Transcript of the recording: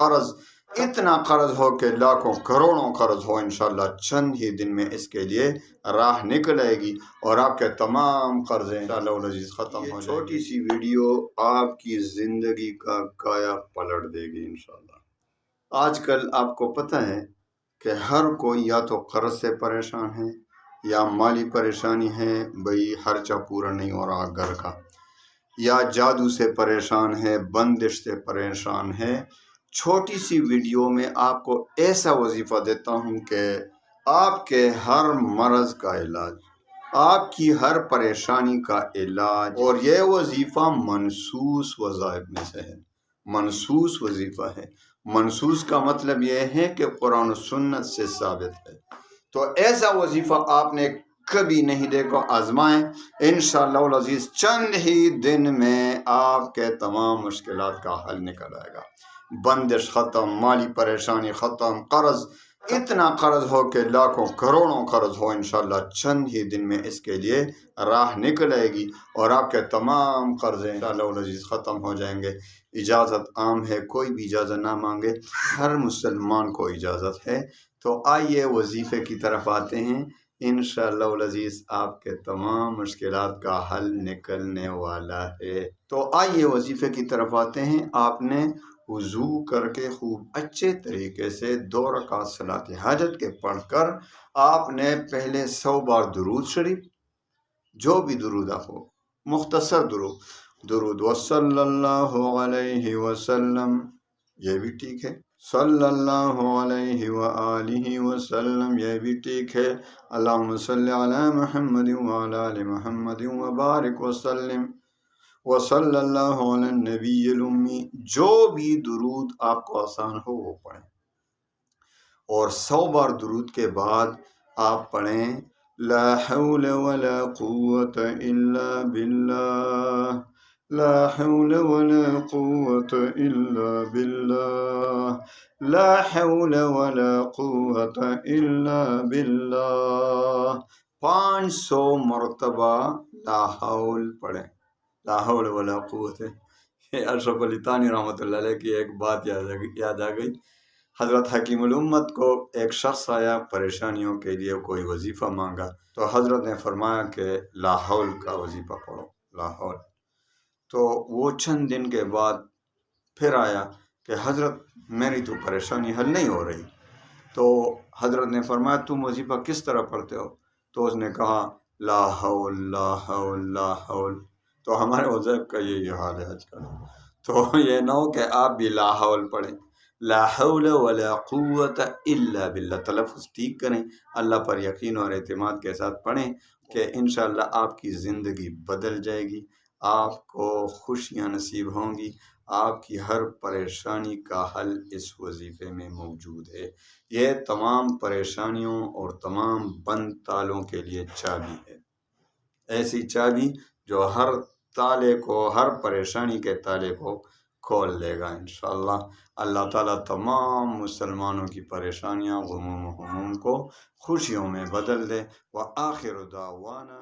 قرض، اتنا قرض ہو کہ لاکھوں کروڑوں قرض ہو، انشاءاللہ چند ہی دن میں اس کے لیے راہ نکل آئے گی اور آپ کے تمام قرضیں انشاءاللہ العزیز ختم ہو جائیں گے۔ چھوٹی سی ویڈیو آپ کی زندگی کا کایا پلٹ دے گی انشاءاللہ۔ آج کل آپ کو پتہ ہے کہ ہر کوئی یا تو قرض سے پریشان ہے یا مالی پریشانی ہے، بھئی خرچہ پورا نہیں ہو رہا گھر کا، یا جادو سے پریشان ہے، بندش سے پریشان ہے۔ چھوٹی سی ویڈیو میں آپ کو ایسا وظیفہ دیتا ہوں کہ آپ کے ہر مرض کا علاج، آپ کی ہر پریشانی کا علاج، اور یہ وظیفہ منسوس وظائف میں سے ہے، منسوس وظیفہ ہے۔ منسوس کا مطلب یہ ہے کہ قرآن و سنت سے ثابت ہے۔ تو ایسا وظیفہ آپ نے کبھی نہیں دیکھو، آزمائیں، انشاءاللہ العزیز چند ہی دن میں آپ کے تمام مشکلات کا حل نکل آئے گا۔ بندش ختم، مالی پریشانی ختم، قرض، اتنا قرض ہو کہ لاکھوں کروڑوں قرض ہو، انشاءاللہ چند ہی دن میں اس کے لیے راہ نکل آئے گی اور آپ کے تمام قرضیں انشاءاللہ العزیز ختم ہو جائیں گے۔ اجازت عام ہے، کوئی بھی اجازت نہ مانگے، ہر مسلمان کو اجازت ہے۔ تو آئیے وظیفے کی طرف آتے ہیں، انشاءاللہ العزیز آپ کے تمام مشکلات کا حل نکلنے والا ہے۔ تو آئیے وظیفے کی طرف آتے ہیں۔ آپ نے وضو کر کے خوب اچھے طریقے سے 2 رکعت صلاۃ حاجت کے پڑھ کر آپ نے پہلے 100 بار درود شریف، جو بھی درود ہو، مختصر درود وصلی اللہ علیہ وسلم، یہ بھی ٹھیک ہے، صلی اللہ علیہ وآلہ وسلم، یہ بھی ٹھیک ہے، اللہم صلی علی محمد وعلی آل محمد وبارک وسلم، وصلی اللہ علی النبی الامی، جو بھی درود آپ کو آسان ہو وہ پڑھیں۔ اور 100 بار درود کے بعد آپ پڑھیں لا حول ولا قوت الا باللہ، لا حول ولا قوت الا باللہ، لا حول ولا قوت الا باللہ، 500 مرتبہ لا حول پڑھیں، لا حول ولا قوت۔ اشرف علی تھانوی رحمۃ اللہ علیہ کی ایک بات یاد آ گئی۔ حضرت حکیم الامت کو ایک شخص آیا، پریشانیوں کے لیے کوئی وظیفہ مانگا، تو حضرت نے فرمایا کہ لا حول کا وظیفہ پڑھو، لا حول۔ تو وہ چند دن کے بعد پھر آیا کہ حضرت میری تو پریشانی حل نہیں ہو رہی۔ تو حضرت نے فرمایا تم وظیفہ کس طرح پڑھتے ہو؟ تو اس نے کہا لا حول لا حول لا حول۔ تو ہمارے وظائف کا یہی حال ہے آج کل۔ تو یہ نہ ہو کہ آپ بھی لا حول پڑھیں، لا حول ولا قوت الا باللہ، تلفظ ٹھیک کریں، اللہ پر یقین اور اعتماد کے ساتھ پڑھیں کہ انشاءاللہ آپ کی زندگی بدل جائے گی، آپ کو خوشیاں نصیب ہوں گی، آپ کی ہر پریشانی کا حل اس وظیفے میں موجود ہے۔ یہ تمام پریشانیوں اور تمام بند تالوں کے لیے چابی ہے، ایسی چابی جو ہر تالے کو، ہر پریشانی کے تالے کو کھول لے گا انشاءاللہ۔ اللہ تعالیٰ تمام مسلمانوں کی پریشانیاں، غموم و ہموم کو خوشیوں میں بدل دے۔ وآخر دعوانا